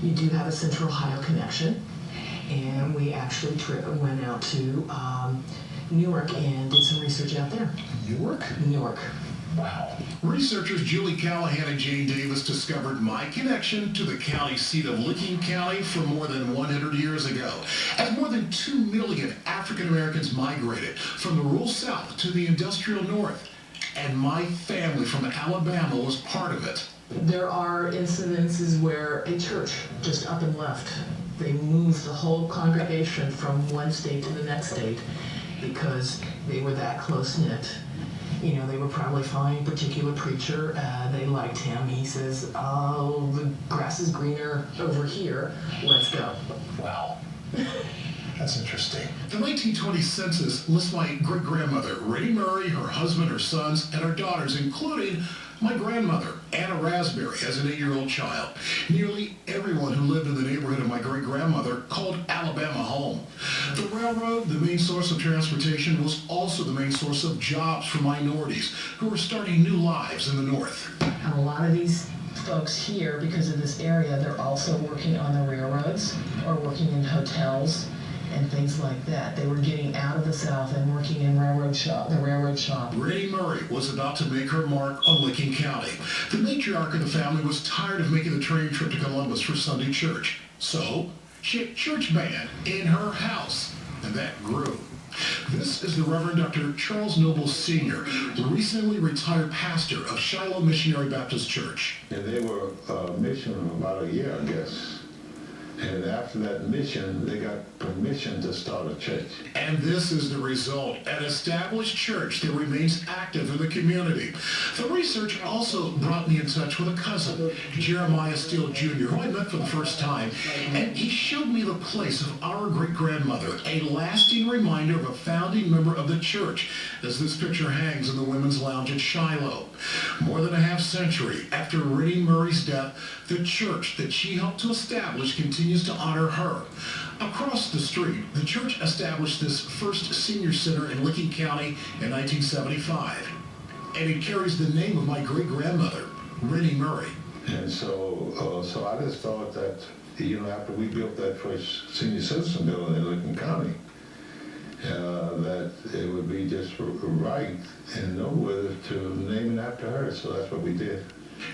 You do have a Central Ohio connection, and we actually went out to Newark and did some research out there. Newark? Newark. Wow. Researchers Julie Callahan and Jane Davis discovered my connection to the county seat of Licking County from more than 100 years ago, as more than 2 million African Americans migrated from the rural South to the industrial North, and my family from Alabama was part of it. There are incidences where a church just up and left. They moved the whole congregation from one state to the next state because they were that close-knit. You know, they were probably following a particular preacher. They liked him. He says, oh, the grass is greener over here. Let's go. Wow. That's interesting. The 1920 census lists my great-grandmother, Rendy Murray, her husband, her sons, and her daughters, including my grandmother, Anna Raspberry, as an 8-year-old child. Nearly everyone who lived in the neighborhood of my great-grandmother called Alabama home. The railroad, the main source of transportation, was also the main source of jobs for minorities who were starting new lives in the North. And a lot of these folks here, because of this area, they're also working on the railroads or working in hotels and things like that. They were getting out of the South and working in the railroad shop. Rendy Murray was about to make her mark on Licking County. The matriarch of the family was tired of making the train trip to Columbus for Sunday church. So she had church band in her house, and that grew. This is the Reverend Dr. Charles Noble Sr., the recently retired pastor of Shiloh Missionary Baptist Church. And they were mission about a year, I guess. And after that mission, they got permission to start a church. And this is the result, an established church that remains active in the community. The research also brought me in touch with a cousin, Jeremiah Steele Jr., who I met for the first time, and he showed me the place of our great-grandmother, a lasting reminder of a founding member of the church, as this picture hangs in the women's lounge at Shiloh. More than a half-century after Rendy Murray's death, the church that she helped to establish continues to honor her. Across the street, the church established this first senior center in Licking County in 1975. And it carries the name of my great-grandmother, Rendy Murray. And so I just thought that, you know, after we built that first senior citizen building in Licking County, that it would be just right and noteworthy to name it after her. So that's what we did.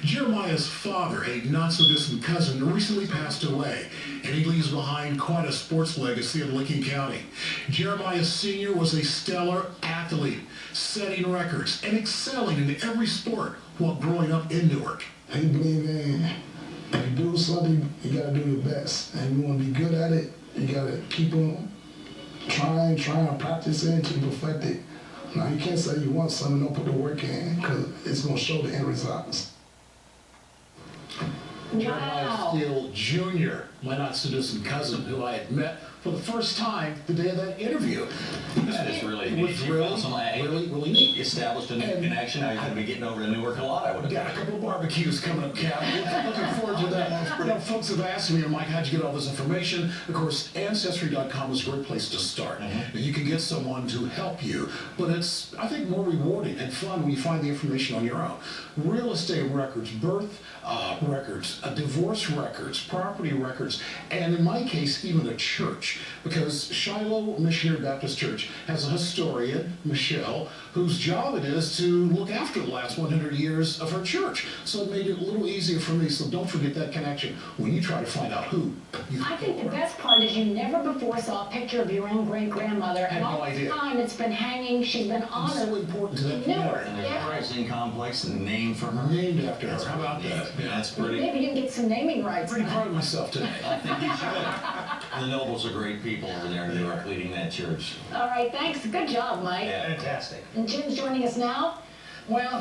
Jeremiah's father, a not-so-distant cousin, recently passed away, and he leaves behind quite a sports legacy in Licking County. Jeremiah Sr. was a stellar athlete, setting records and excelling in every sport while growing up in Newark. He believed in, if you do something, you got to do your best. And you want to be good at it, you got to keep on trying, practicing until you perfect it. Now, you can't say you want something and don't put the work in, because it's going to show the end results. Jeremiah Steele Jr., my not-so-distant cousin, who I had met for the first time the day of that interview. That is really It neat. was really neat. Established a new connection. Now you're going to be getting over to Newark a lot, I would have Got a couple of barbecues coming up, Cap. Looking forward to that. You know, folks have asked me, Mike, how'd you get all this information? Of course, Ancestry.com is a great place to start. Now, you can get someone to help you, but it's, I think, more rewarding and fun when you find the information on your own. Real estate records, birth records, divorce records, property records, and in my case, even a church, because Shiloh Missionary Baptist Church has a historian, Michelle, whose job it is to look after the last 100 years of her church. So it made it a little easier for me, so don't forget that connection when you try to find out who you I think the best part is you never before saw a picture of your own great-grandmother, and all the time it's been hanging, she's been honored. So important to that Newark, And there's a housing complex and named from her. Named after her. How about that? Yeah, that's pretty. Maybe you can get some naming rights. Pretty proud of myself today. I think you should. The Nobles are great people over there in Newark leading that church. All right, thanks. Good job, Mike. Yeah. Fantastic. And Jim's joining us now. Well,